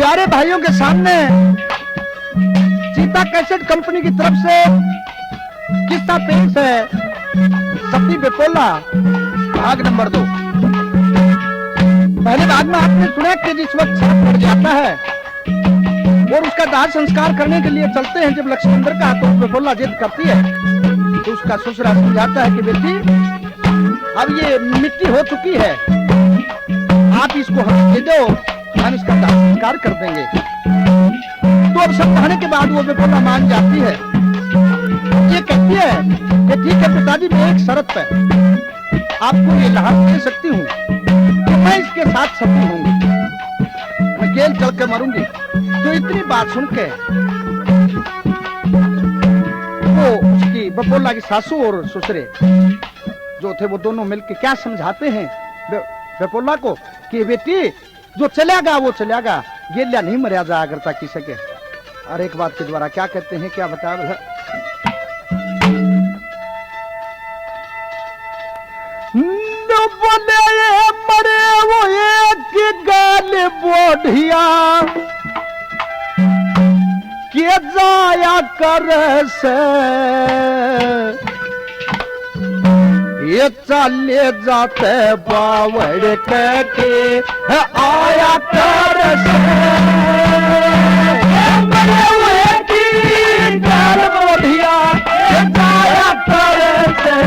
प्यारे भाइयों के सामने सीता कैसेट कंपनी की तरफ से किस्सा पेश है सती बेपोला भाग नंबर 2। पहले भाग में आपने सुना कि जिस वक्त सांप पड़ जाता है और उसका दाह संस्कार करने के लिए चलते हैं, जब लक्ष्मण का तो बेपोला जिद करती है तो उसका ससुरा समझाता है कि बेटी अब ये मिट्टी हो चुकी है, आप इसको हमें दे दो, हम इसका दाह संस्कार कर देंगे। तो अब समझाने के बाद वो बेपोला मान जाती है। ये कहती है कि ठीक है पिताजी, मैं एक शर्त पे आपको ये लाभ दे सकती हूँ कि मैं इसके साथ सती होंगी, मैं जेल चल के मरूंगी। तो इतनी बात सुन के वो उसकी बेपोला की सासू और ससुरे जो थे वो दोनों मिलके क्या समझाते हैं बेपोला को कि बेटी जो चलेगा वो चलेगा, गेलिया नहीं मरिया जा करता किसी के। और एक बात के द्वारा क्या कहते हैं, क्या बता बोले मरे वो एक गाल बोढ़िया के जाया कर से ये चले जाते बावड़ के आया कर से मरे वो एक गाल बोढ़िया के जाया कर से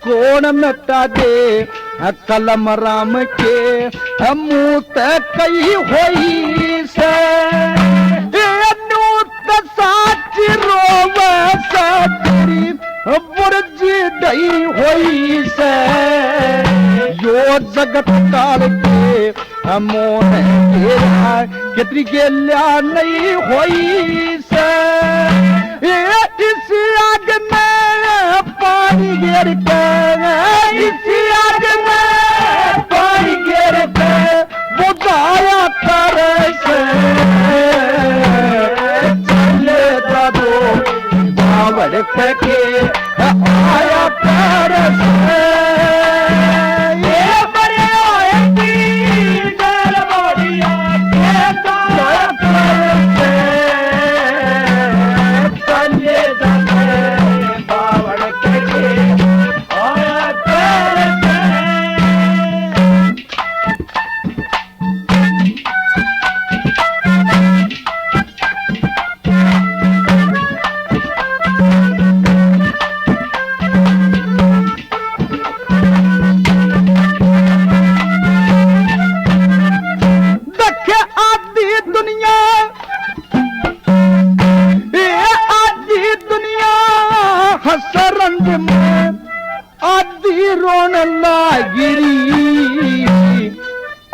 कौन मिटा दे कलम राम के मुँह कई होई से साच रोव सरी बुर्जी डई होई से यो जगत काल के मोह कितनी गेल्या नहीं होई से इस आग में पानी गिर के, इस आग में पानी गिर के बुझाया कर से चले दादो बावड़ के आया कर से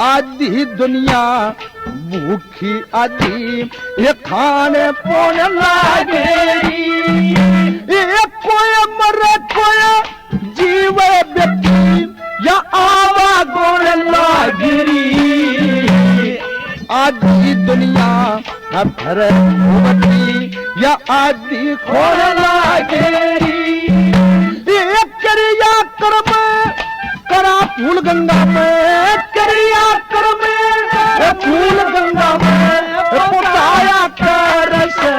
आधी दुनिया भूखी आधी ये खाने पोने लागेरी, ये कोई मरे कोई जीवे व्यक्ति या आवा गोण लागेरी। आधी दुनिया भरे होती या आधी खोण लागेरी। ये क्रिया कर्म करा फूल गंगा में, क्रिया कर्म फूल गंगा में पुताया कर से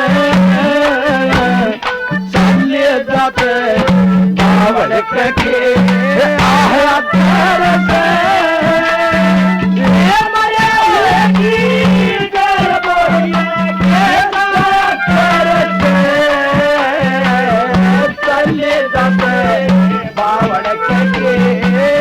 चले जाते बावड़ के आया कर से चले जाते बावड़ के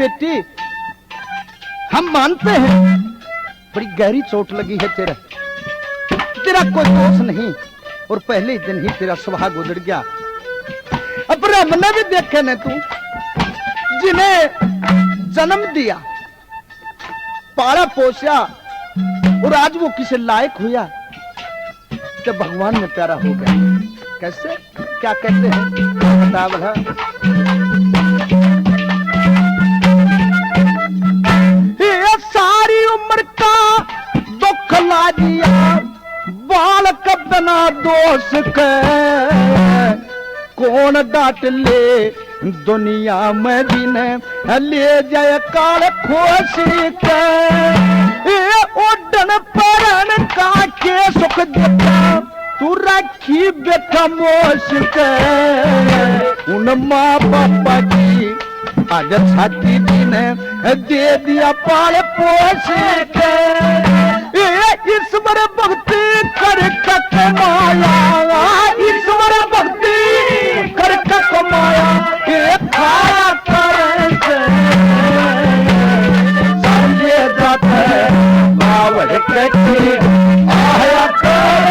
बेटी हम मानते हैं बड़ी गहरी चोट लगी है तेरा कोई दोष नहीं और पहले दिन ही तेरा सुहाग उजड़ गया। अब हमने भी देखे न तू जिन्हें जन्म दिया पाला पोसा और आज वो किसे लायक हुआ तो भगवान में प्यारा हो गया। कैसे क्या कहते हैं बता भला। ये सारी उम्र का दुख ला दिया बालक बिना दोष के कौन डांट ले दुनिया में दिन ले जाए काल खोस के ओडन परन का के सुख देता तू रखी बेटा मोश के उन माँ बापा की आज छाती दिन दे दिया पाल पोस के ईश्वर भक्ति कर कमाया ईश्वर भक्ति कर कमाया खाया कर समझे जाते बावड़ के आया कर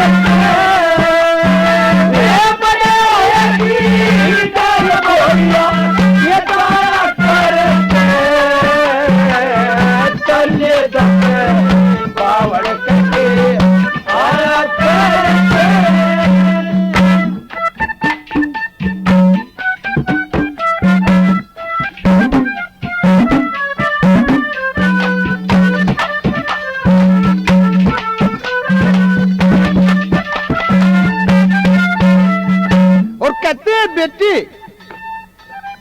बेटी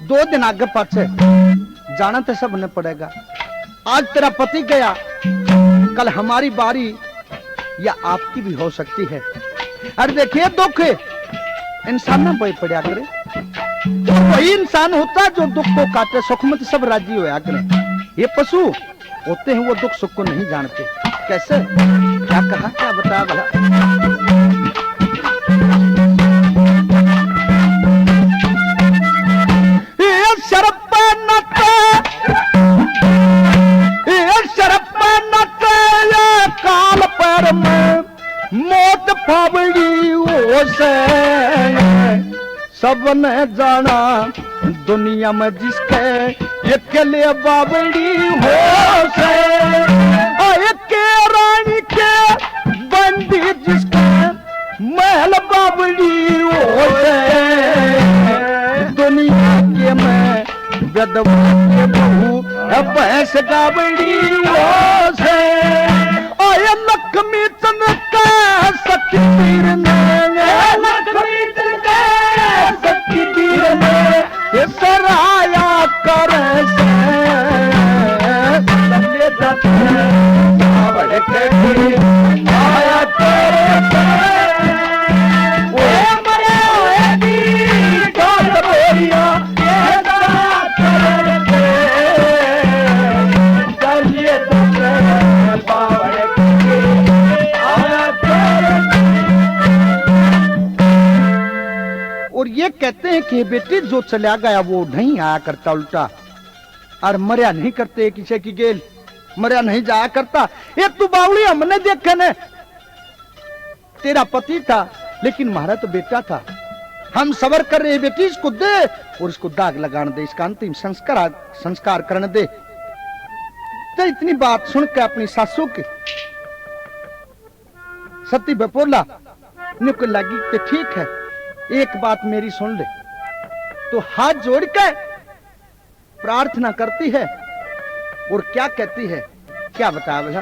2 दिन आगे पाछे जाना तो सब न पड़ेगा। आज तेरा पति गया कल हमारी बारी या आपकी भी हो सकती है। अरे देखिए दुख इंसान ना बोई पड़ा करे तो वही इंसान होता जो दुख को काटे सुख में सब राजी होया करे। ये पशु होते हैं वो दुख सुख को नहीं जानते। कैसे क्या कहा क्या बता भला। काल पर में मौत फावड़ी हो से सबने जाना दुनिया में जिसके अकेले बावड़ी हो से के रानी के बंदी जिसके महल बावड़ी हो से दुनिया के में विधवा के बहू भैंस गावड़ी हो से लक्ष्मी चंद का सती पीर ने लक्ष्मी चंद का सती पीर ने ये सराया कर से ले जाते बावड़ के आया कर ओ मरे दी काट बोलिया ये सराया कर चलिए बावड़ और ये कहते हैं कि बेटी जो चला गया वो नहीं आया करता उल्टा और मरिया नहीं करते किसी की गेल मरिया नहीं जाया करता। ये तू बावड़ी हमने देखा न तेरा पति था लेकिन हमारा तो बेटा था। हम सबर कर रहे बेटी इसको दे और इसको दाग लगाने दे इसका अंतिम संस्कार करने दे। तो इतनी बात सुन के अपनी सासू की सती बपोला ने को लगी कि ठीक है एक बात मेरी सुन ले। तो हाथ जोड़ के प्रार्थना करती है और क्या कहती है क्या बता भला।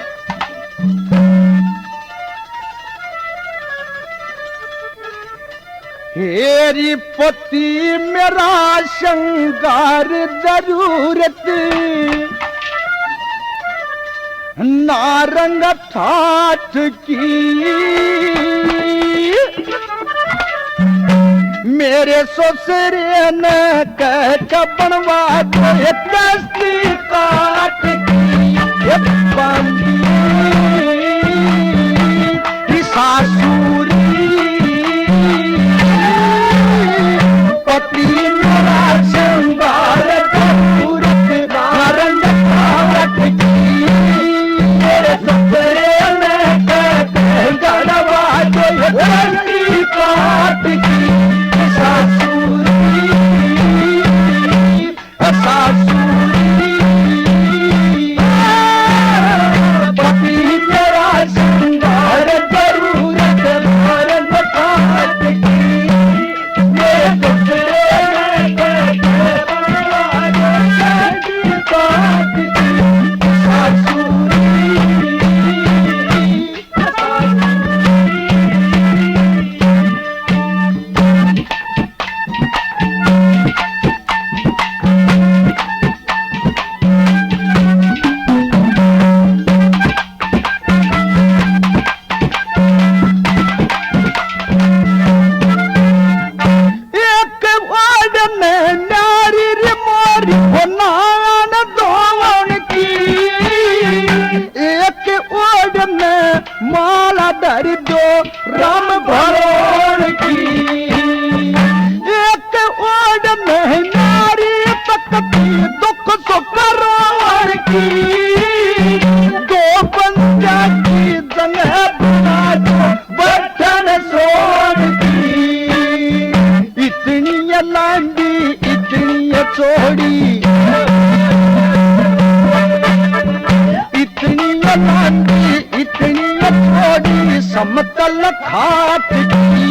हेरी पति मेरा श्रृंगार जरूरत नारंग ठाठ की मेरे ससुरे ने कह बनवा दो कसली काट की सासुरी पति मेरा श्रृंगार जरूरत लंबी इतनी चौड़ी, इतनी लंबी इतनी चौड़ी समतल खाट की,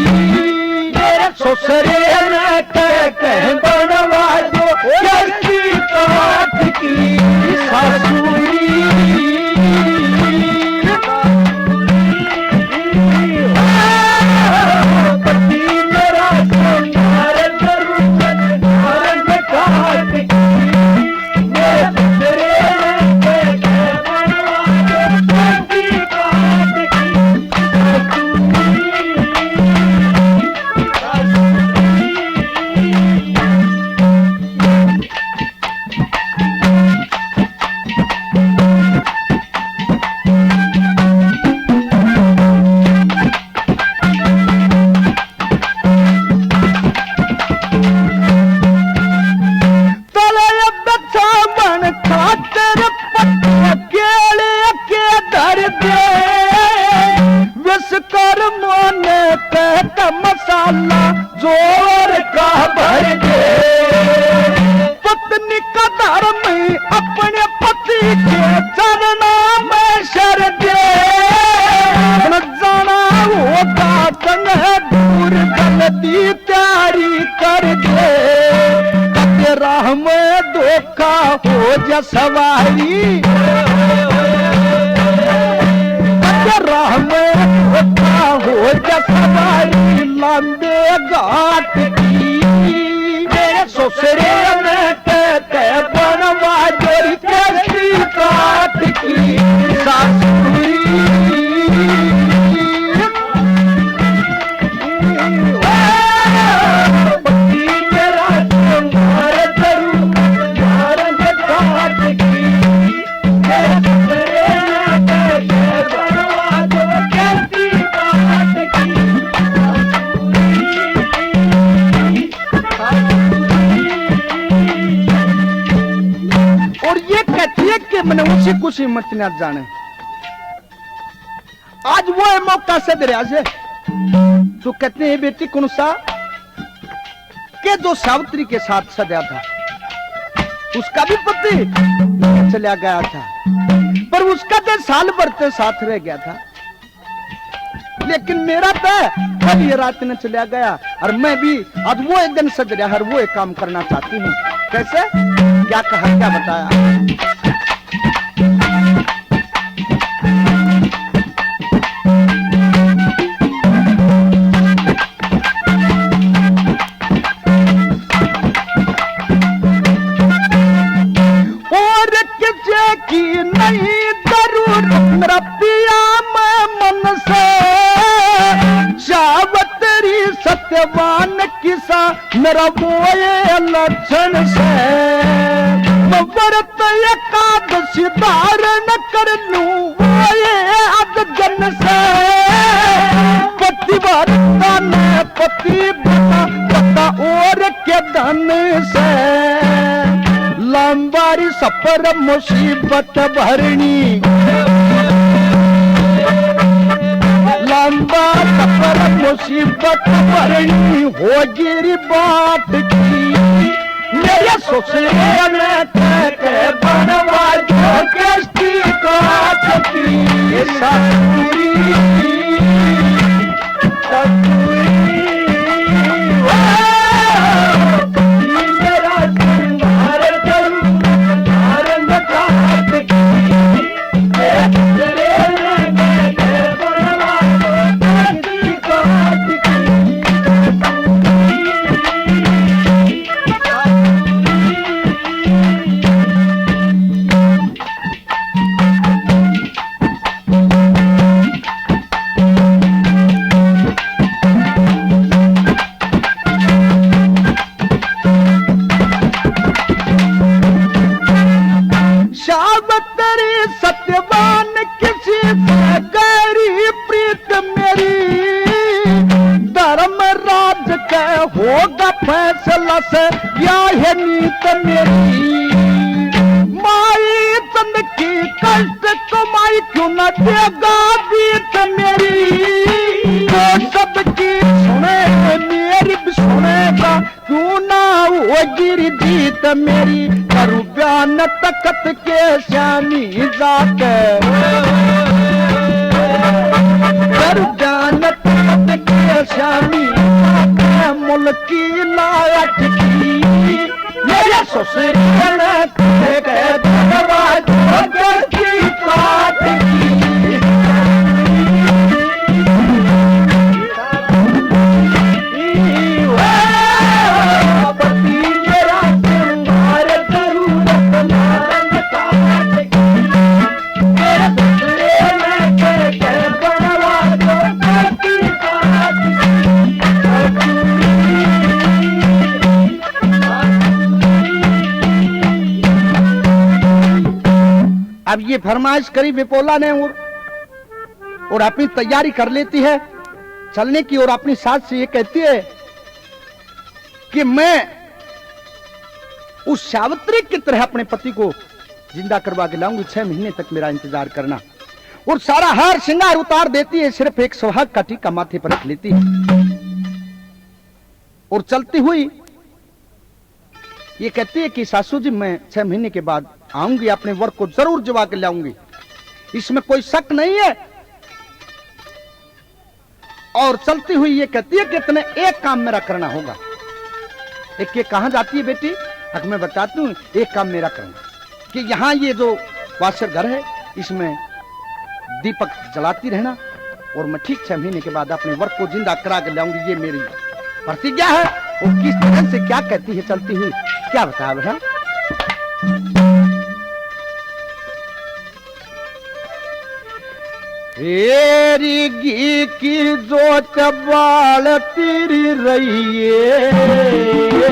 मेरे ससुरे ने कह बनवा दो कैसी काट की सासुरी। मसाला जोर का भर दे, पत्नी का धर्म अपने पति के चरणों में शर दे, जाना होगा तंग दूर गलती तैयारी कर दे, कते राह में धोखा हो जा सवारी, राह में धोखा हो जा सवारी लंबे घाट की, मेरे ससुरे ने कहते बनवा जोरी कैसी काट की सासुरी। मैंने उसी कुछ हिम्मत न जाने, आज वो है मौका से दरिया से तो कहते हैं बेटी कौन सा के जो सावित्री के साथ सजा था, उसका भी पति चला गया था, पर उसका तो साल भर से साथ रह गया था, लेकिन मेरा तो कल ये रात ने चला गया और मैं भी आज वो एक दिन सज रहा हर वो एक काम करना चाहती हूँ। कैसे क्या कहा क्या बताया, की नहीं जरूर मेरा पिया मैं मन से, सावित्री सत्यवान किसा मेरा वो लक्षण से, मैं व्रत एकादशी धारण कर लूं वो अधजन से, पतिव्रता ने पति बता और के धन से, लंबारी सफर मुसीबत भरनी, लंबा सफर मुसीबत भरनी हो गिरी बात की, मेरे ससुरे ने कह बनवा जो कैसी काट की सासुरी। सत्यवान किसी से गहरी प्रीत मेरी, धर्म राज का होगा फैसला से या है नीत मेरी, माई चंद की कष्ट कमाई क्यों न देगा बीत मेरी, तो सबकी सुने मेरी भी सुनेगा क्यों हो गिरी जीत मेरी करू बयान तकत के श्यामी जाके करू बयान तकत के श्यामी मुल्की लायक की मेरे ससुर गए धन्यवाद की काट की अब ये फरमाइश करी विपोला ने और अपनी तैयारी कर लेती है चलने की और अपनी सास से ये कहती है कि मैं उस सावित्री की तरह अपने पति को जिंदा करवा के लाऊंगी 6 महीने तक मेरा इंतजार करना और सारा हार श्रृंगार उतार देती है सिर्फ एक सुहाग का टीका माथे पर रख लेती है और चलती हुई ये कहती है कि सासू जी मैं 6 महीने के बाद आऊंगी अपने वर को जरूर जवा के लाऊंगी इसमें कोई शक नहीं है और चलती हुई ये कहती है कि इतने एक काम मेरा करना होगा एक ये कहां जाती है बेटी अब मैं बताती हूं एक काम मेरा करना कि यहां ये जो वासर घर है इसमें दीपक जलाती रहना और मैं ठीक 6 महीने के बाद अपने वर को जिंदा करा के लाऊंगी ये मेरी प्रतिज्ञा है और किस तरह से क्या कहती है चलती हुई क्या बता बेटा तेरी घी की जोत बाल तेरी रही है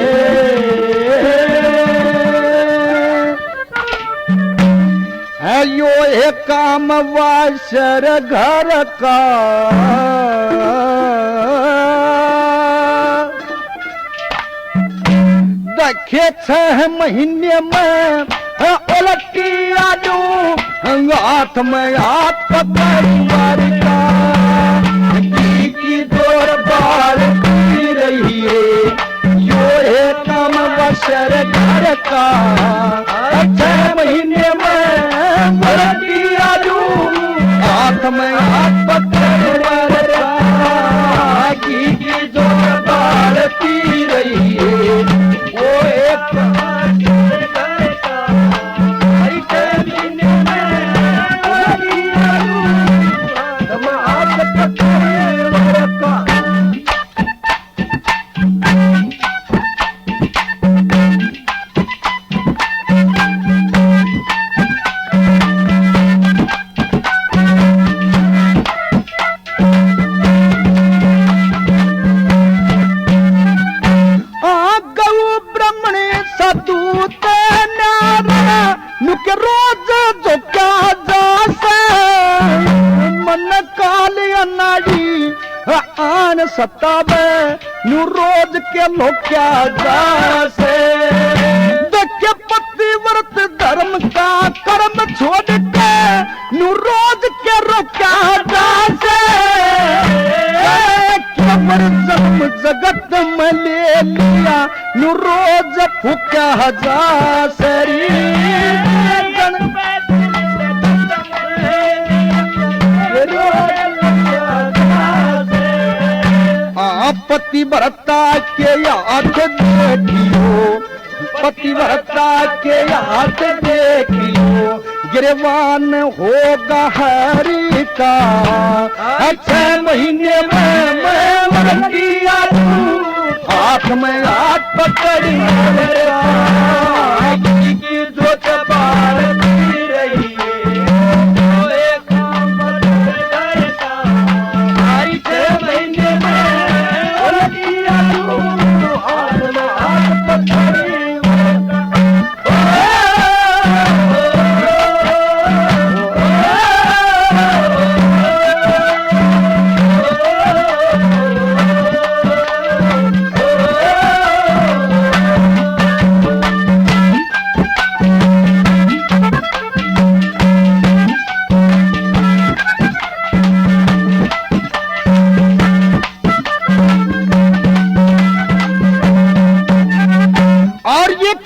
यो एक काम वासर घर का देखे 6 महीने में उलटी आलू हाथ में हाथ पकड़ का की जोर बाल पी रही है यो है काम बसर घर का 6 महीने में उलटी आलू हाथ में हाथ पकड़ का की जोर बाल पी रही है वो एक रोज जो क्या जासे मन काल नाड़ी आन सतावे नु रोज के लोग क्या जासे देखे पतिव्रत धर्म का कर्म छोड़ के नु रोज के रोक्या जासे जन्म जगत में ले लिया नु रोज फूका जा पतिव्रता के याद देखियो पतिव्रता के याद देखियो गिरवान होगा हरि का 6 महीने में मैं किया हाथ में हाथ पकड़ी की जो चपाल पी रही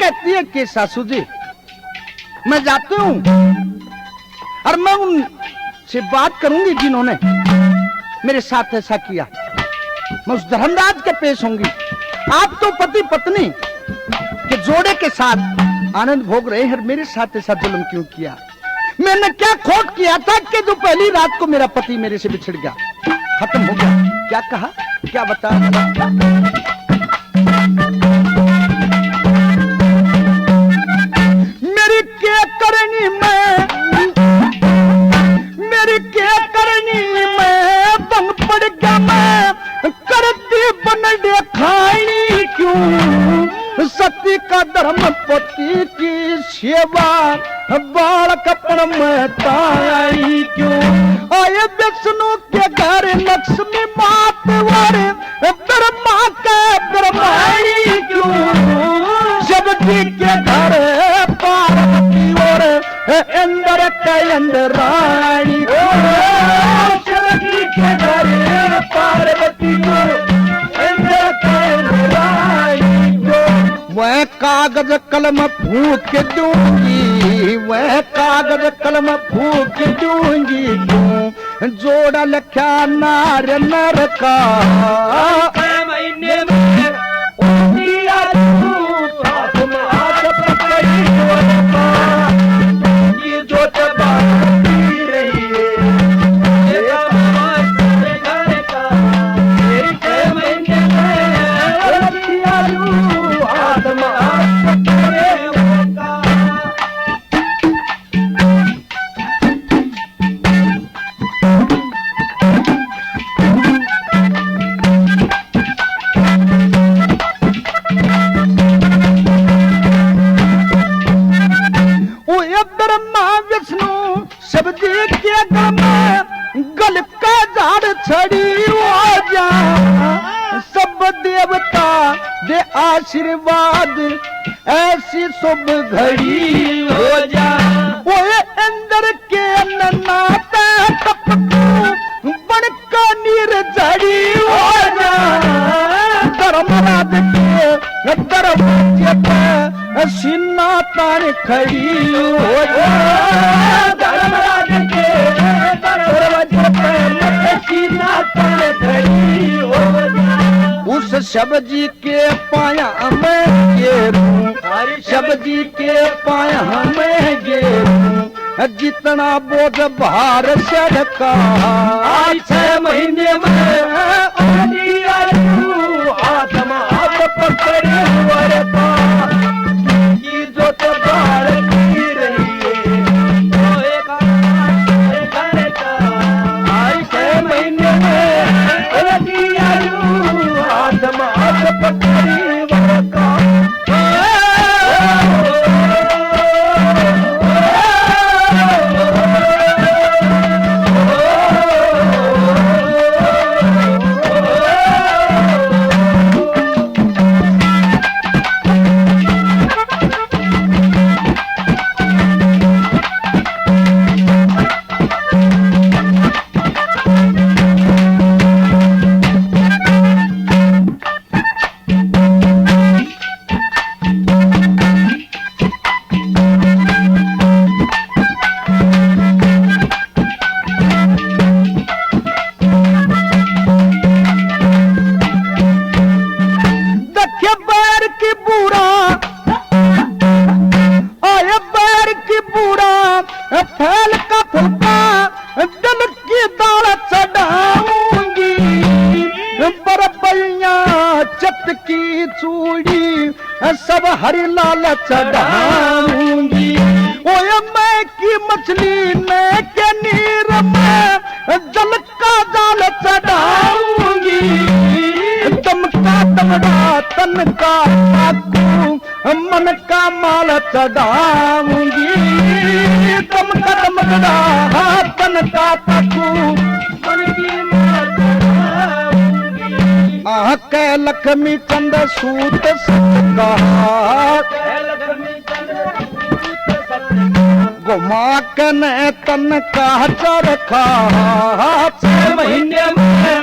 कहती है कि सासू जी मैं जाती हूं और मैं उनसे बात करूंगी जिन्होंने मेरे साथ ऐसा किया, मैं उस धर्मराज के पेश होंगी। आप तो पति पत्नी के जोड़े के साथ आनंद भोग रहे हैं, मेरे साथ ऐसा जुल्म क्यों किया? मैंने क्या खोट किया था कि जो पहली रात को मेरा पति मेरे से बिछड़ गया, खत्म हो गया? क्या कहा, क्या बताया? मेरी क्या करनी मैं बंग पड़ गया, मैं करती बनडे खाई क्यों? सती का धर्म पति की सेवा बालकपन में ताई क्यों? आए विष्णु के घर लक्ष्मी मात वारे ब्रह्मा के ब्रह्माणी क्यों? शिवजी के घर पार्वती और इंद्र के इंद्राणी, शिवजी के घर पार्वती और इंद्र के इंद्राणी। वह कागज कलम फूक दूंगी, वह कागज कलम फूक दूंगी क्यों? जोड़ा लख्या नार नर का महीने में ये जो रही है गल का झाड़ छड़ी हो जा, सब देवता दे आशीर्वाद ऐसी शुभ घड़ी हो जा। ओए अंदर के नाता टपकू बनका नीर जड़ी हो जा। धर्मराज के दरवाजे पे सीना तान खड़ी हो जा। धर्मराज के दरवाजे पे सीना तान खड़ी हो जा। उस सब्जी के पाया में गेरूं, सब्जी के पाया में गेरूं, जितना बोझ भार सड़का 6 महीने में आत्मा आप पकड़े हुए की जो तो बाढ़ की रही है। 6 महीने में आत्मा आप पकड़े हुए का। फैल का फुलका दिल की दाल चढ़ाऊंगी, बरबैया चटकी चूड़ी सब हरी लाल चढ़ाऊंगी। ओए मैं की मछली में के नीर में जल का जाल चढ़ाऊंगी। दमका दमड़ा तन का चाकू मन का माल चढ़ाऊंगी। दमका दमड़ा तन का चाकू मन की माल चढ़ाऊंगी। आह के लक्ष्मी चंद सूत सतका घुमा के ने तन का चरखा 6 महीने में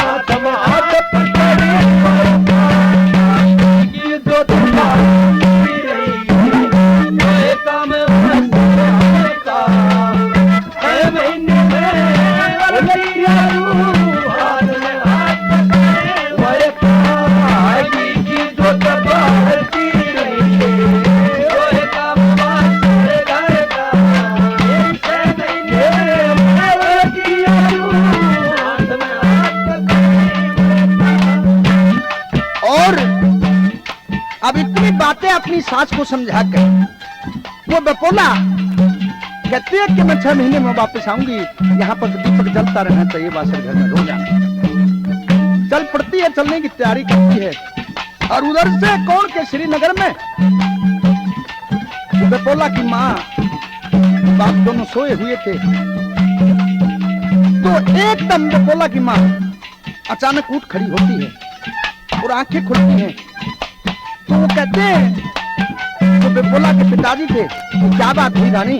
आत्मा हाथ पकड़े अब इतनी बातें अपनी सास को समझा कर वो बपोला कहती है कि मैं 6 महीने में वापस आऊंगी, यहाँ पर दीपक जलता रहना चाहिए, वासर घर में रो जाना। चल पड़ती है, चलने की तैयारी करती है। और उधर से कौन के श्रीनगर में बपोला की माँ बाप दोनों सोए हुए थे। तो एकदम बपोला की माँ अचानक उठ खड़ी होती है और आंखें खुलती हैं। तो वो कहते हैं, तो बपोला के पिताजी थे, तो क्या बात हुई रानी?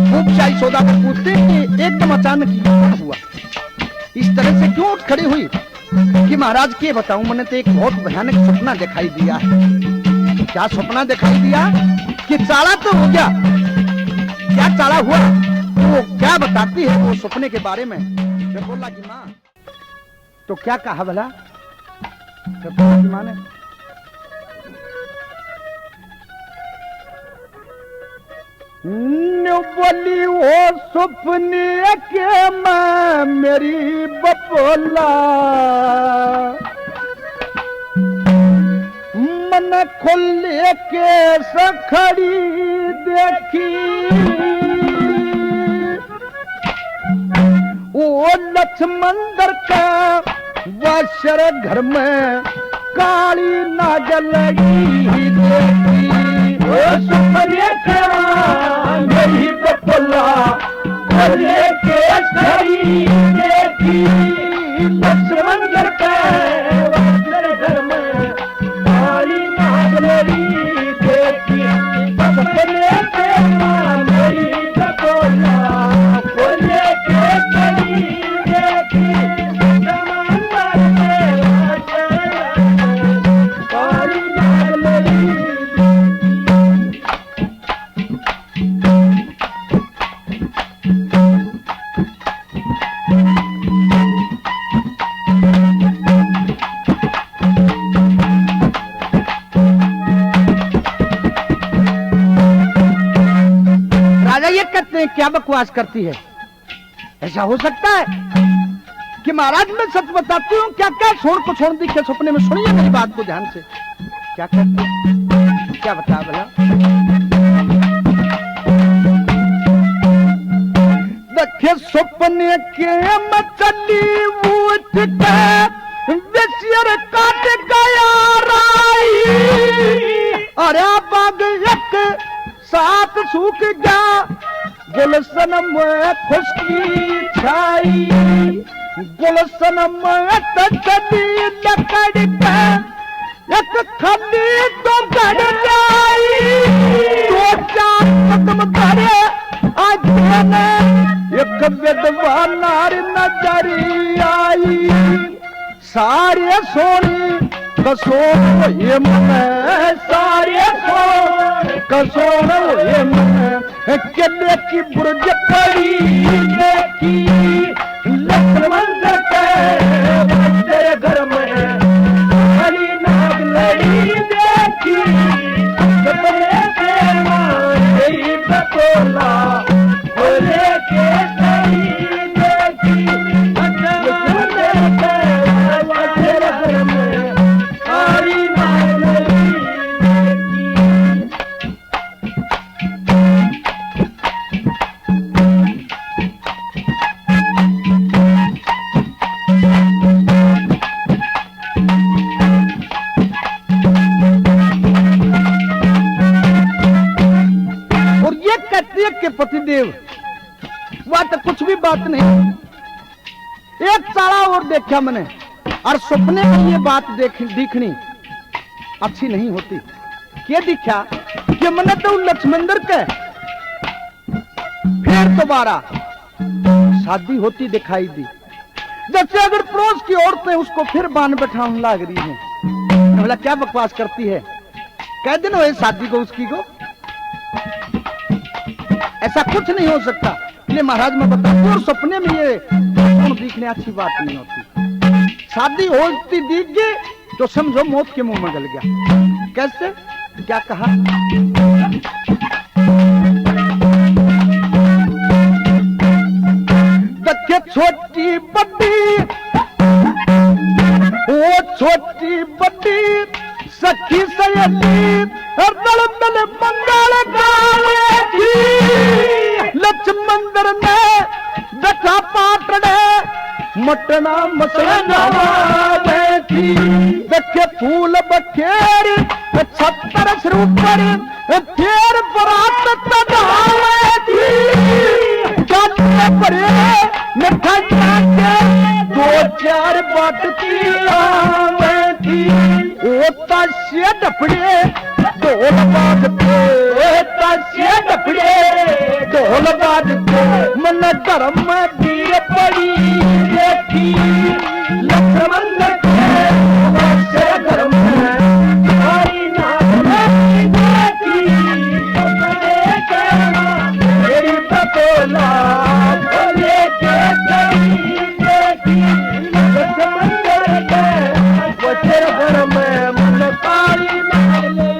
खूब शाही सौदा कर पूछते कि एकदम अचानक क्या हुआ, इस तरह से क्यों उठ खड़ी हुई? कि महाराज के बताऊं, मैंने तो एक बहुत भयानक सपना दिखाई दिया है। क्या सपना दिखाई दिया? कि चाला तो हो गया। क्या चाला हुआ? वो क्या बताती है वो सपने के बारे में बपोला की माँ। तो क्या कहा भला बपोला की माँ ने? बोली वो सपने के माँ मेरी बपोला, मन खोल के सखड़ी देखी, वो लक्ष्मंदर का वासर घर में काली नागल देखी। वो सपने के माँ मेरी बपोला, खोल के सखड़ी देखी, लक्ष्मंदर का वासर घर में काली नागलरी देखी। सपने के माँ मेरी बपोला, खोल के सखड़ी देखी, लक्ष्मंदर के काली नागलरी। क्या बकवास करती है? ऐसा हो सकता है कि महाराज मैं सच बताती हूँ। क्या क्या छोड़ दिखे सपने में, सुनिए मेरी बात को ध्यान से। क्या करती है? क्या बता भला? देखे सपने के मचली उठ के विषयर काट गया राई, अरे बाग एक साथ सूख गया, गुलशन में खुशकी छाई, गुलशन में तकली लकड़ पे एक खली तो गड़ जाई, दो चार कदम करे आज एक विधवा नारी नजरी आई, सारे सोनी कसोर ये मन, सारे सोन कसोर ये मन, केले की बुर्ज पड़ी देखी, लक्ष्मंदर के वासर घर में काली नागलरी देखी। सपने के माँ मेरी बपोला, खोल के सखड़ी देखी, लक्ष्मंदर के वासर घर में काली नागलरी देखी। के पतिदेव वह तो कुछ भी बात नहीं, एक चारा और देखा मैंने, और सपने में ये बात दिखनी अच्छी नहीं होती। क्या दिखा कि मैंने तो लक्ष्मंदर के फिर दोबारा शादी होती दिखाई दी, जैसे अगर पड़ोस की औरतें उसको फिर बांध बैठाने लग रही हैं। बोला क्या बकवास करती है, कै दिन हुए शादी को उसकी को? ऐसा कुछ नहीं हो सकता। इसलिए महाराज मैं बताता हूँ, और सपने में ये दिखने अच्छी बात नहीं होती। शादी होती दिख गई तो समझो मौत के मुंह में गल गया। कैसे? क्या कहा? देखे छोटी बड़ी, वो छोटी बड़ी सखी सयती दल दल मंगल गावे थी। लक्ष्मंदर ने दखा पाटड़े मटना मसला थी। देखे फूल बखेर छत्तर ऊपर फिर बरात तड़ावे थी। जाते परे मिठाई के दो चार बाटती आवे थी। ओता से डपड़े ढोल बाजते, ताशे डपड़े ढोल बाजते। मन धर्म में वीर पड़ी देखी लक्ष्मण के वैसे धर्म में हरी नाम देखी। मेरी बतौला बोले के देखी लक्ष्मण के वैसे धर्म में मन पारी नाले।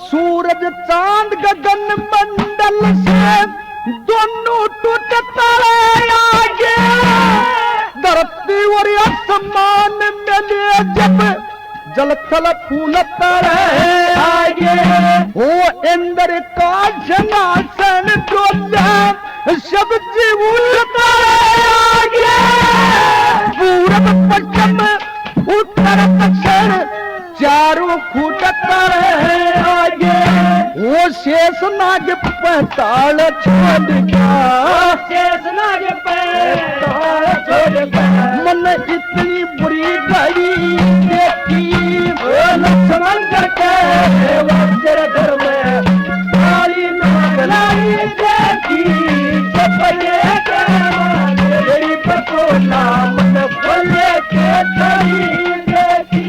सूरज चांद गगन मंडल से दोनों टूट तारे आगे। धरती और आसमान मिले जब जल थल फूल तारे आगे। वो इंद्र का सिंहासन डोला सब जीव तारे आगे। पूरब पश्चिम उत्तर दक्षिण चारों फूट तारे आगे। वो शेष नाग पैताल छोड़ गया, शेष नाग पैताल छोड़ गया। मन इतनी बुरी घड़ी देखी लक्ष्मण के वज्र घर में काली नागलाई देखी। सपने के मेरी पकोला मन खोले के खड़ी देखी।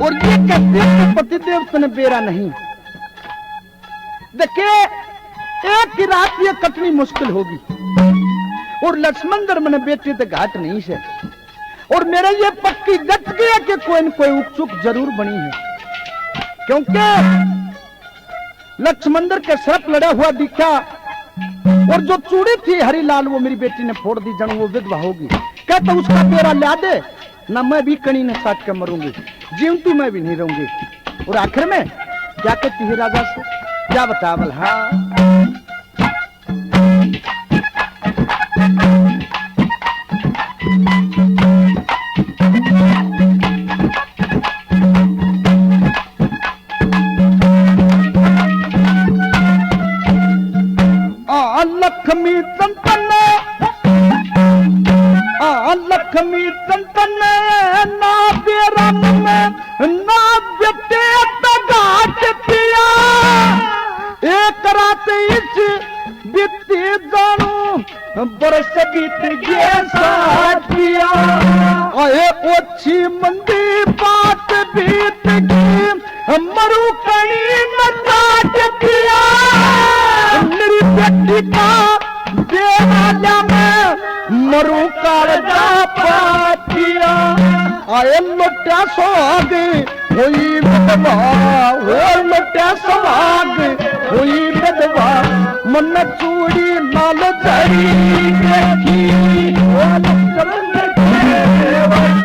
और ये कहते हैं पतिदेव तने बेरा नहीं। देखिए एक ही रात ये कटनी मुश्किल होगी और लक्ष्मण मैंने बेटे तो घाट नहीं से। और मेरे ये पक्की जट गया कि कोई न कोई उपचुक जरूर बनी है, क्योंकि लक्ष्मण के सर्प लड़ा हुआ दिखा। और जो चूड़ी थी हरिलाल वो मेरी बेटी ने फोड़ दी, जन वो विधवा होगी। कहता उसका बेरा ला दे ना, मैं भी कणी ने साट कर मरूंगी, जीवती मैं भी नहीं रहूंगी। और आखिर में क्या कहती है राजा से, क्या बतावल। हाँ लक्ष्मी संतन लक्ष्मी संतन ना बेरम में ना बेटे घाट पिया। एक रात इस बीती जानू बरस बीत गए साथिया। ओछी मंदी बात बीत गई मरु कणी न घाट पिया। मेरी बेटी का देवाला में मरु कालजा पातिया। आए लुट्या सोहाग हुई विधवा, वो लुट्या सोहाग हुई विधवा। मन चूड़ी लाल जरी देखी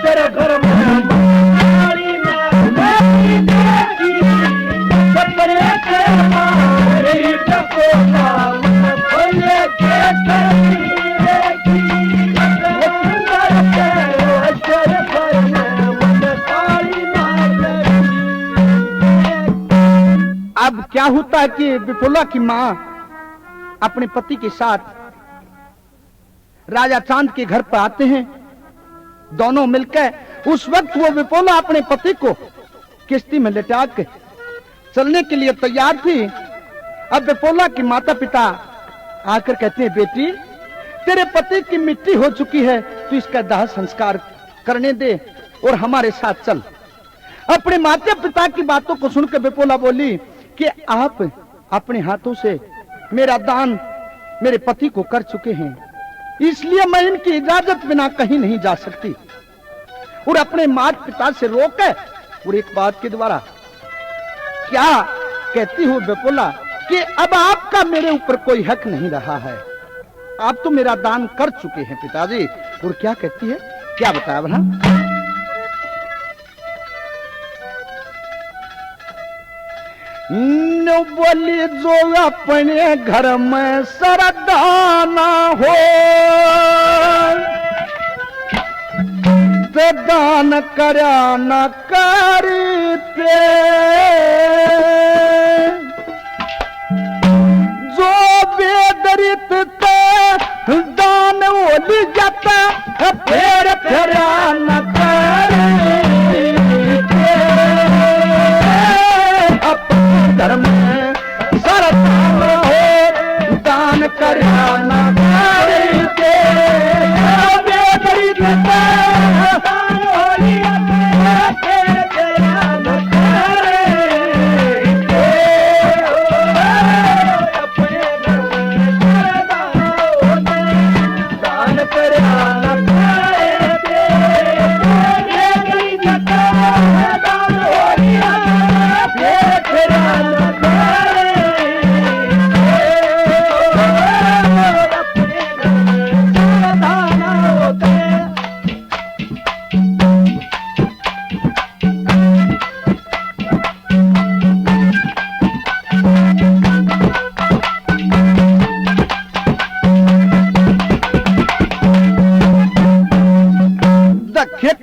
तेरे घर में सपने के अब क्या होता है कि विपुला की मां अपने पति के साथ राजा चांद के घर पर आते हैं, दोनों मिलकर। उस वक्त वो विपुला अपने पति को किश्ती में लिटा के चलने के लिए तैयार थी। अब विपुला की माता पिता आकर कहते हैं, बेटी तेरे पति की मिट्टी हो चुकी है, तो इसका दाह संस्कार करने दे और हमारे साथ चल। अपने माता पिता की बातों को सुनकर विपुला बोली कि आप अपने हाथों से मेरा दान मेरे पति को कर चुके हैं, इसलिए मैं इनकी इजाजत बिना कहीं नहीं जा सकती और अपने माता पिता से रोक है। और एक बात के द्वारा क्या कहती हूँ विपुला कि अब आपका मेरे ऊपर कोई हक नहीं रहा है, आप तो मेरा दान कर चुके हैं पिताजी। और क्या कहती है, क्या बताया बना? बोली जो अपने घर में सरदाना हो तो दान करया न करते, जो बेदरित दान ओली जाता फिर फेरा न करते, अपने धर्म में सरदान हो दान करया न करते, बेदरित दान ओली जाता फिर फेरा न करते,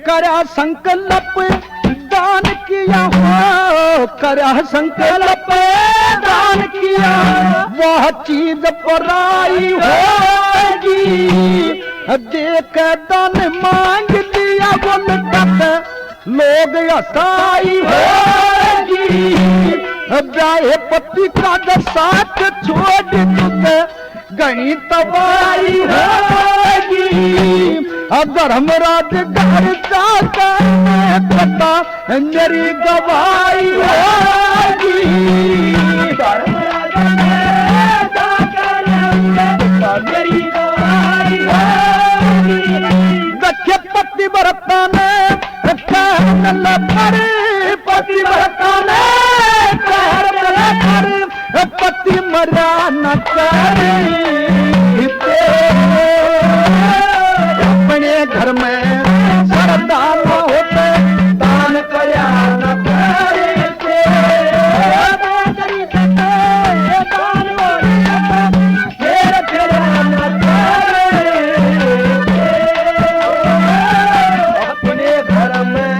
करा संकल्प दान किया हो, करा संकल्प दान किया, वह चीज पराई होगी, देख दान मांग लिया उनका लोग असाई होगी, ब्याहे पति का साथ छोड़ चुके गणी तबाही होगी, धर्मराज घर जाता पता मेरी गवाही होगी, धर्मराज मेरी गवाही होगी, दक्ष पति बरता ने पति बरता ने पति मरा न करे, अपने घर में सरदान होते दान करया न करते, फिर करया न करते, अपने घर में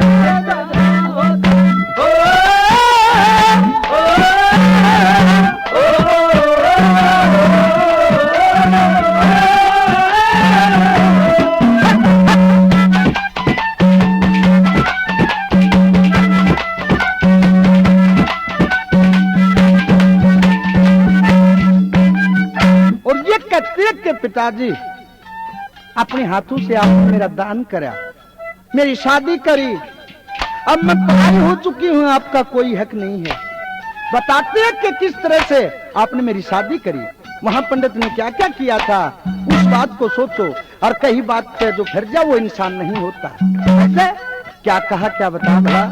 के पिताजी अपने हाथों से आपने मेरा दान करा, मेरी शादी करी, अब मैं पढ़ाई हो चुकी हूँ, आपका कोई हक नहीं है। बताते हैं कि किस तरह से आपने मेरी शादी करी, वहां पंडित ने क्या क्या किया था, उस बात को सोचो और कहीं बात पे जो फिर जा वो इंसान नहीं होता। ऐसे क्या कहा, क्या बता भला?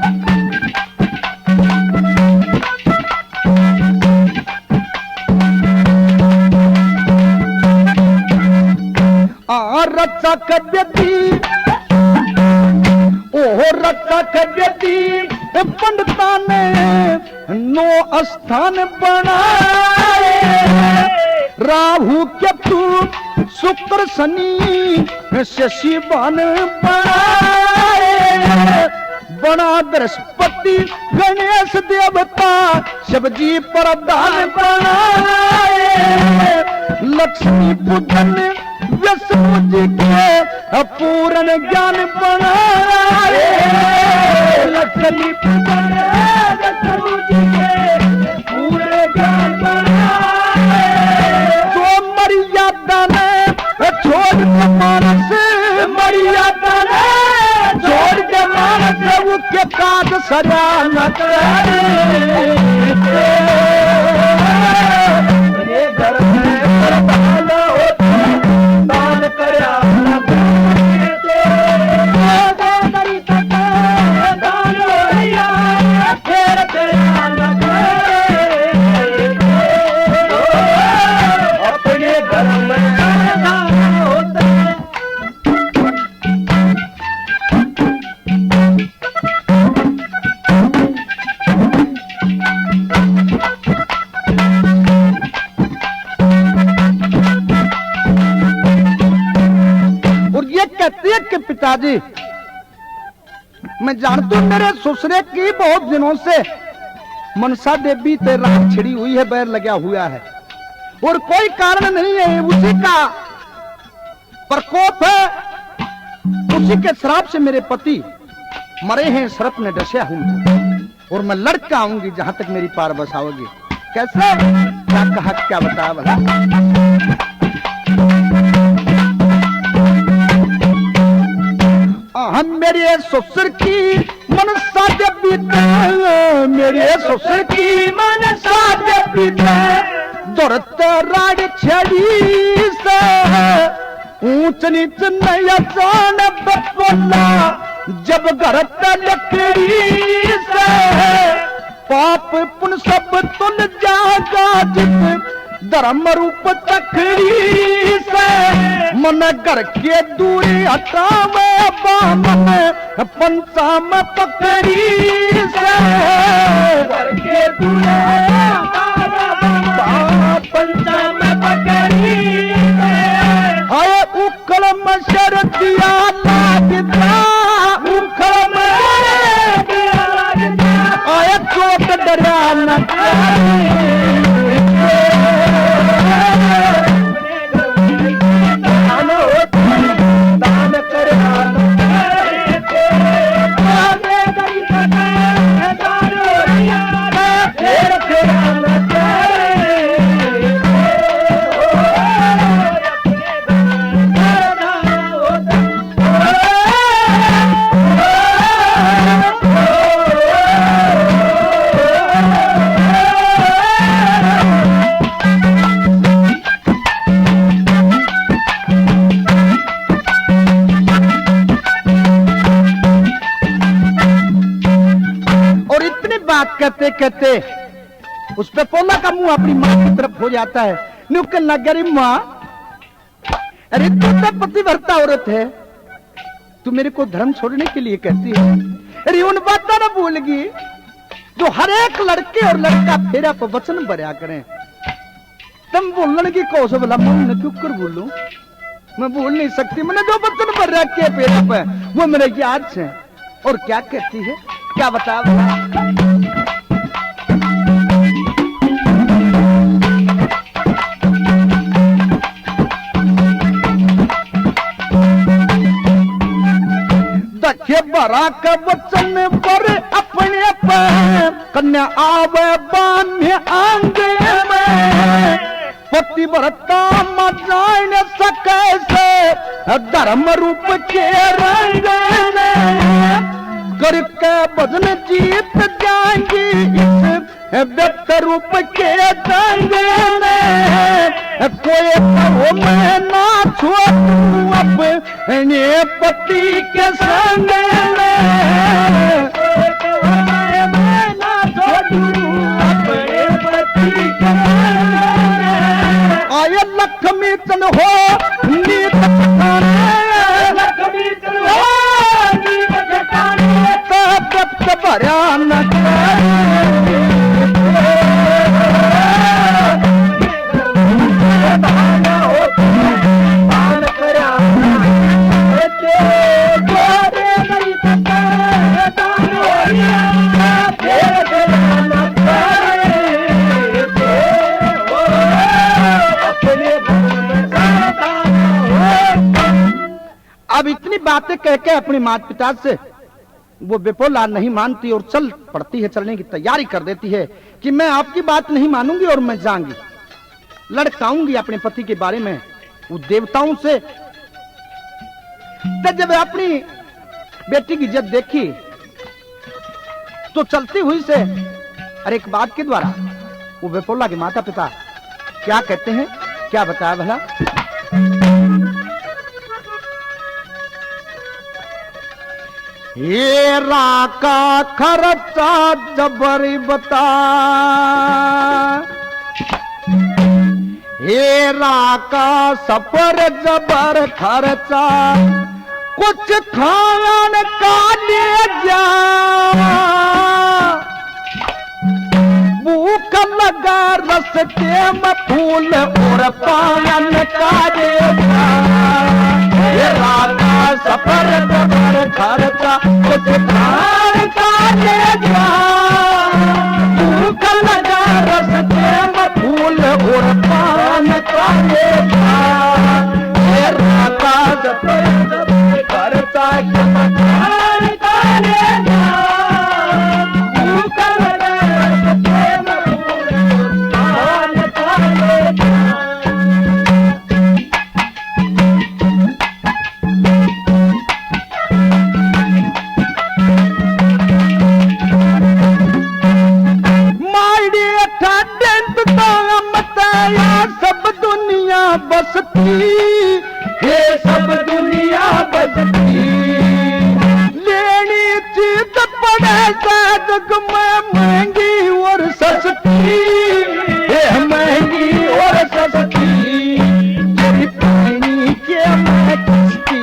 रचक व्यक्ति ओह रचक व्यक्ति पंडिता ने 9 स्थान बनाए, राहु केतु शुक्र शनि शशि बन बनाए, बना बृहस्पति गणेश देवता शिवजी प्रधान बनाए, लक्ष्मी पूजन विष्णु जी के पूर्ण ज्ञान बनाए, लक्ष्मी पूजन विष्णु जी के पूर्ण ज्ञान बनाए, जो मर्यादा ने छोड़ के मानस, मर्यादा ने छोड़ के मानस उसके काज सजा न करे, घर कहती है कि पिताजी, मैं जानती हूं मेरे ससुरे की बहुत दिनों से मनसा देवी से रात छिड़ी हुई है, बैर लगा हुआ है और कोई कारण नहीं है, उसी का प्रकोप है, उसी के श्राप से मेरे पति मरे हैं, सर्प ने डसा हूं और मैं लड़का आऊंगी जहां तक मेरी पार बसाओगी। कैसे? क्या कहा, क्या बताया भला? हम मेरे ससुर की मनसा देवी, मेरे ससुर की मनसा देवी दौड़त राड छड़ी से ऊंच नीच नया जान बपोला, जब घर लकड़ी से पाप पुण्य सब तुल जागा, जित धर्म रूप तकड़ी से मन घर के दूरी हटावे, बामन पंचाम पकड़ी से घर के दूरी पंचाम पकड़ी से हाय उकल मशर दिया लागता, उकल मशर दिया लागता, आय चोट डरा न कहते कहते उस पे पोला का मुंह अपनी मां की तरफ हो जाता है। नुक्कल नगरी मां, अरे तू तो पतिव्रता औरत है, तू मेरे को धर्म छोड़ने के लिए कहती है। अरे उन बातों ना भूलगी जो हर एक लड़के और लड़का फेरा पर वचन भरया करें। तुम बोलने की कौशल बोला मैं क्यों कर बोलूं, मैं बोल नहीं सकती, मैंने जो वचन भर रखे फेरा पे वो मेरे याद से। और क्या कहती है, क्या बता दखे बरा का वचन पर अपने पर कन्या आवे बान्हे आंगे में, पतिव्रता म जान सके से धर्म रूप के रंग में, करके भजन जीत जाएंगी इस व्यक्त रूप के जंग में। कोई कहो मैं ना छोड़ूं अपने पति के संग में, मैं ना छोड़ूं अपने पति के संग में। आय लक्ष्मी चन हो नीत लक्ष्मी चन हो भरा न अब इतनी बातें कह के अपने माता पिता से वो विपोला नहीं मानती और चल पड़ती है, चलने की तैयारी कर देती है कि मैं आपकी बात नहीं मानूंगी और मैं जाऊंगी, लड़काऊंगी अपने पति के बारे में वो देवताओं से। तो जब अपनी बेटी की इज्जत देखी तो चलती हुई से अरे एक बात के द्वारा वो विपोला के माता पिता क्या कहते हैं, क्या बताया भला? हेरा का खर्चा जबरी बता, हेरा का सफर जबर खर्चा, कुछ खान का ले जा, भूख लगा रस्ते में फूल और पान का दे जा। राधा सफर जबर खर्चा कुछ खानता ले जा भूख लगा रस्ते में फूल और पान का ले जा राधा सफर जबर खर्चा कुछ खानता ले जा भूख लगा रस्ते में फूल और पान का ले जा सब दुनिया बसती है सब दुनिया बसती लेनी चीज पड़े जग में महंगी और सस्ती है महंगी और सस्ती तेरी पानी के मैं कस्ती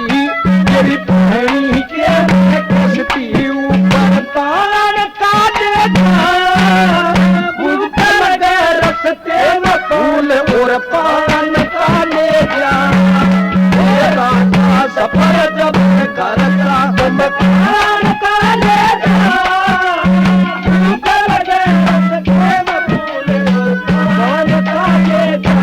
तेरी पानी के मैं कस्ती ऊपर पान का देखा रस्ते में फूल और पान का ले जा राधा सफर जब करता पान का ले जा रस्ते में फूल और पान का ले जा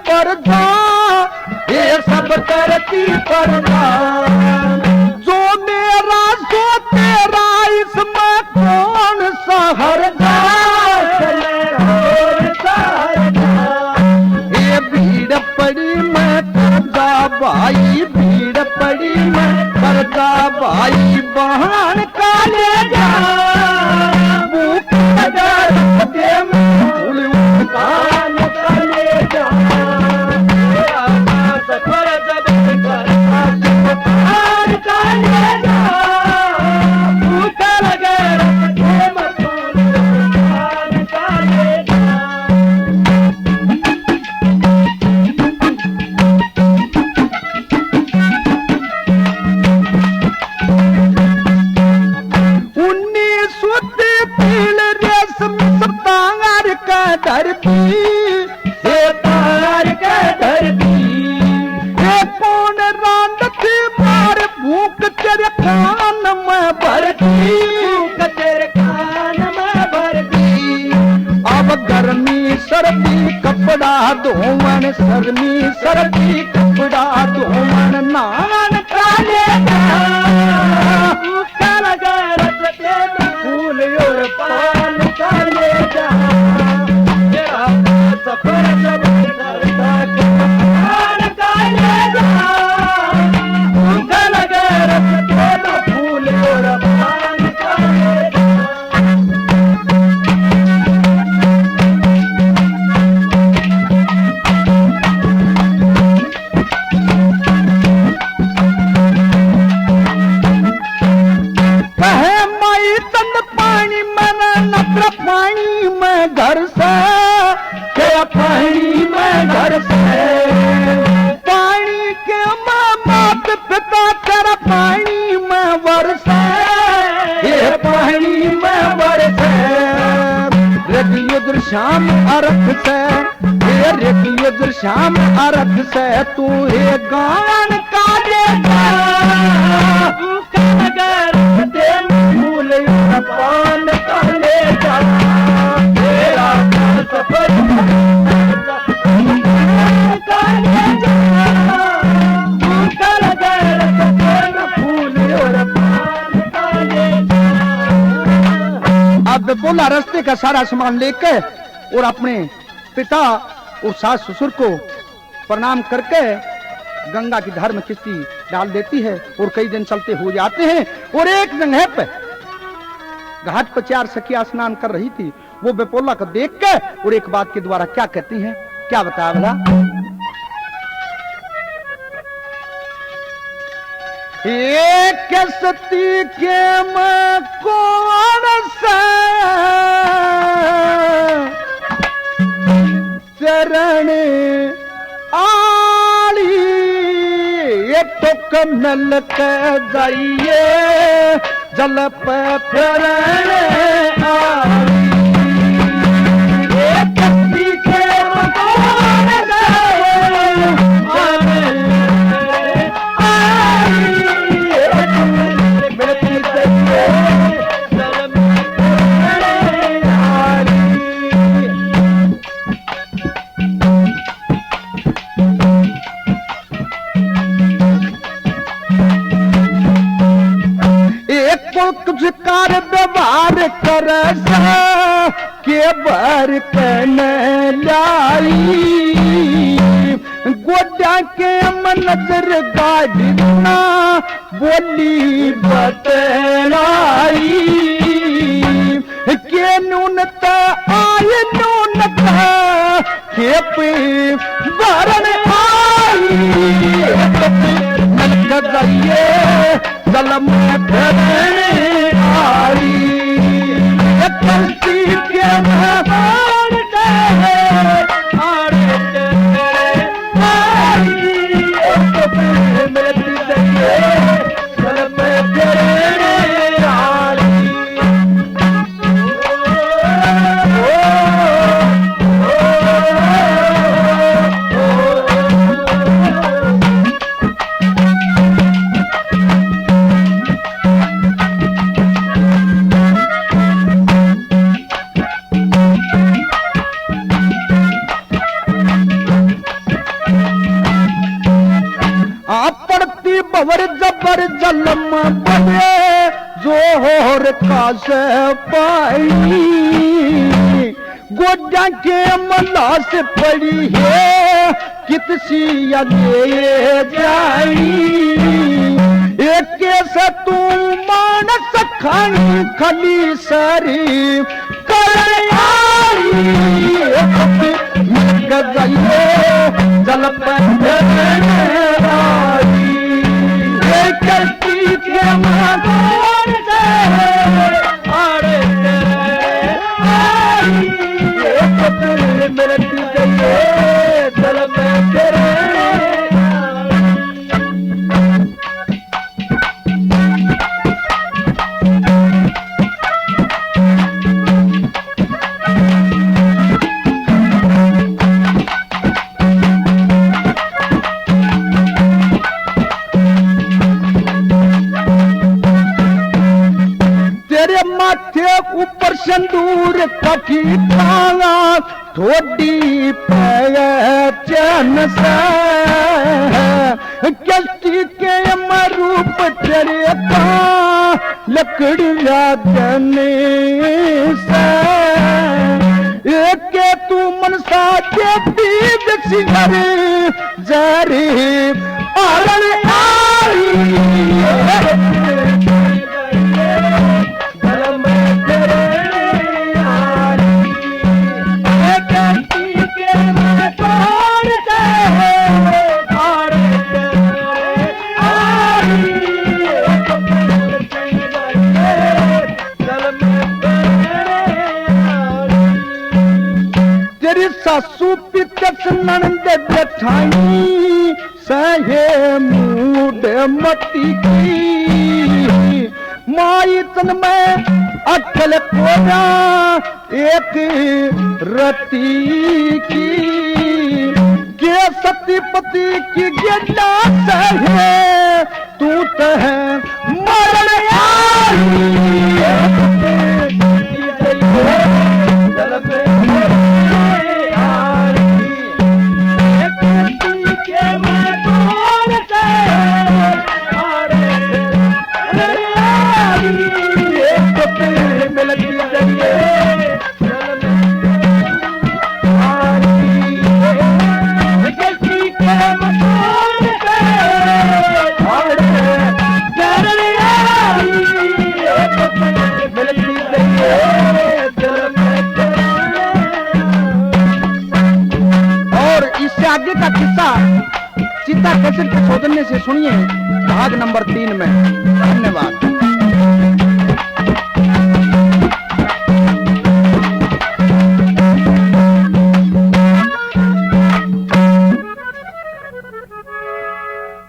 परदा ये सब करती परदा जो मेरा सो तेरा इसमें कौन सा हरदा ये भीड़ पड़ी मैं करदा भाई भीड़ पड़ी मैं करदा भाई बहन का ले जा भूख लगा रस्ते में फूल पान का ले जा सफर जब पान का ले जा भूख लगे रस्ते में फूल पान का ले जा उन्नीस पील रेशम सतार का धरती तार का धरती भूख तेरे कान में भरती तेरे कान में भरती अब गर्मी सर्दी कपड़ा धोवन सर्दी सर्दी कपड़ा धोवन नान का ले जा भूख लगा रस्ते में फूल और पान का ले जा सफर जब करता पान का ले जा फूल और पान का ले जा मई तन पानी मैंने नत्र पानी में घर से पानी में घर से पानी के मात पिता तेरा पानी में वर्षा ये पानी में वर्षा युद्ध शाम अर्थ से ये युद्ध शाम अर्थ से तू ये गान का देता फूल पान का ले जा तेरा सफर अब बोला रास्ते का सारा सामान लेकर और अपने पिता और सास ससुर को प्रणाम करके गंगा की धार में किश्ती डाल देती है और कई दिन चलते हो जाते हैं और एक जगह पे घाट पर 4 सखियां स्नान कर रही थी। वो बेपोला को देख के और एक बात के द्वारा क्या कहती हैं, क्या बताया भला? एक सती के में कौन सा चरण आ सुख मिल के जाइए जल पे फिरने आई। कश्ती के मकान कुछ कार व्यवहार कर के बर कहने लाई। गोड्या के मन नजर गाड़ना बोली बतलाई। के नूनता आय नूनता के पे बरन आई। नलक जाइए जल में फिरने आई। कश्ती के मकान मिलती जाइए जल में फिरने आई। पड़ती बवर जबर जलम बने जोहर का से पाई। गोड्या के मला से पड़ी है कितसी ये जाई। एक से तू मानस खानी खली सारी कर आई। जल पर कश्ती के मकान मिलती जाइए जल में फिरने माथे ऊपर संदूर कभी खाना थोड़ी पहचान से। कश्ती के मरूप तेरे का लकड़िया जने से। एक तू मनसा देती दक्षी जरी आरण आई। सासू पितस नंद जठाई सहे मूड मटी की। माई तन में अटल कोरा एक रती की। के सतीपति की गिरना सहे तू तह मरण आई। आगे का किस्सा चित्ता कैसेट के सौजन्य से सुनिए भाग नंबर 3 में। धन्यवाद।